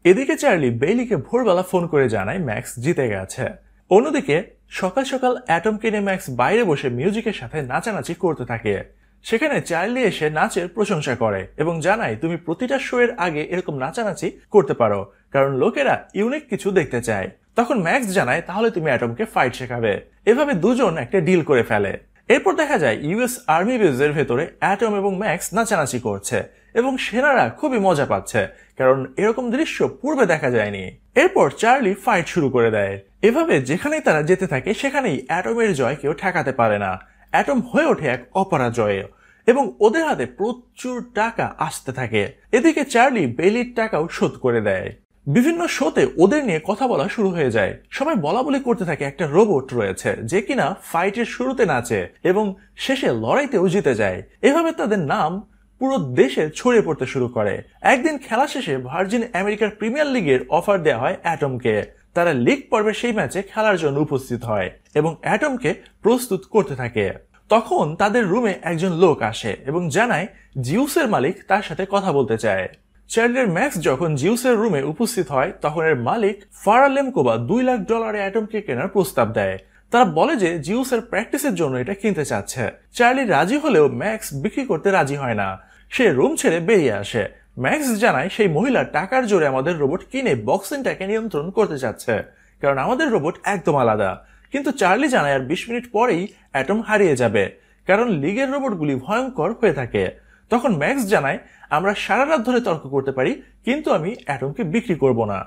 এদিকে চার্লি বেইলিকে ভোরবেলা ফোন করে জানায় ম্যাক্স জিতে গেছে। অন্যদিকে সকাল সকাল অ্যাটমকে নিয়ে ম্যাক্স বাইরে বসে মিউজিকের সাথে নাচানাচি করতে থাকে। সেখানে চার্লি এসে নাচের প্রশংসা করে এবং জানায় তুমি প্রতিটা শো এর আগে এরকম নাচানাচি করতে পারো, কারণ লোকেরা ইউনিক কিছু দেখতে চায়। তখন ম্যাক্স জানায় তাহলে তুমি অ্যাটমকে ফাইট শেখাবে। এভাবে দুজন একটা ডিল করে ফেলে। এরপর দেখা যায় ইউএস আর্মি বেজের ভেতরে অ্যাটম এবং ম্যাক্স নাচানাচি করছে এবং সেনারা খুবই মজা পাচ্ছে, কারণ এরকম দৃশ্য পূর্বে দেখা যায়নি। এরপর চার্লি ফাইট শুরু করে দেয়। এভাবে যেখানেই তারা যেতে থাকে সেখানেই অ্যাটমের জয় কেউ ঠেকাতে পারে না। অ্যাটম হয়ে ওঠে এক অপরাজয় এবং ওদের হাতে প্রচুর টাকা আসতে থাকে। এদিকে চার্লি বেইলির টাকাও শোধ করে দেয়। বিভিন্ন শোতে ওদের নিয়ে কথা বলা শুরু হয়ে যায়। সবাই বলা বলি করতে থাকে একটা রোবট রয়েছে যে কিনা ফাইটের শুরুতে নাচে এবং শেষে লড়াইতেও জিতে যায়। এভাবে তাদের নাম পুরো দেশে ছড়িয়ে পড়তে শুরু করে। একদিন খেলা শেষে ভার্জিন আমেরিকার প্রিমিয়ার লিগের অফার দেওয়া হয় অ্যাটমকে। তারা লিগ পর্বে সেই ম্যাচে খেলার জন্য উপস্থিত হয় এবং অ্যাটমকে প্রস্তুত করতে থাকে। তখন তাদের রুমে একজন লোক আসে এবং জানায় জিউসের মালিক তার সাথে কথা বলতে চায়। চার্লির ম্যাক্স যখন জিউসের রুমে উপস্থিত হয় তখন এর মালিক ফারালেমকোবা $2 লাখ অ্যাটমকে কেনার প্রস্তাব দেয়। তারা বলে যে জিউসের প্র্যাকটিসের জন্য এটা কিনতে চাচ্ছে। চার্লি রাজি হলেও ম্যাক্স বিক্রি করতে রাজি হয় না। সে রুম ছেড়ে বেরিয়ে আসে। ম্যাক্স জানায় সেই মহিলা টাকার জোরে আমাদের রোবট কিনে বক্সিংটাকে নিয়ন্ত্রণ করতে চাচ্ছে, কারণ আমাদের রোবট একদম আলাদা। কিন্তু চার্লি জানায় আর 20 মিনিট পরেই অ্যাটম হারিয়ে যাবে, কারণ লিগের রোবটগুলি ভয়ঙ্কর হয়ে থাকে। তখন ম্যাক্স জানায় আমরা সারা রাত ধরে তর্ক করতে পারি, কিন্তু আমি অ্যাটমকে বিক্রি করব না।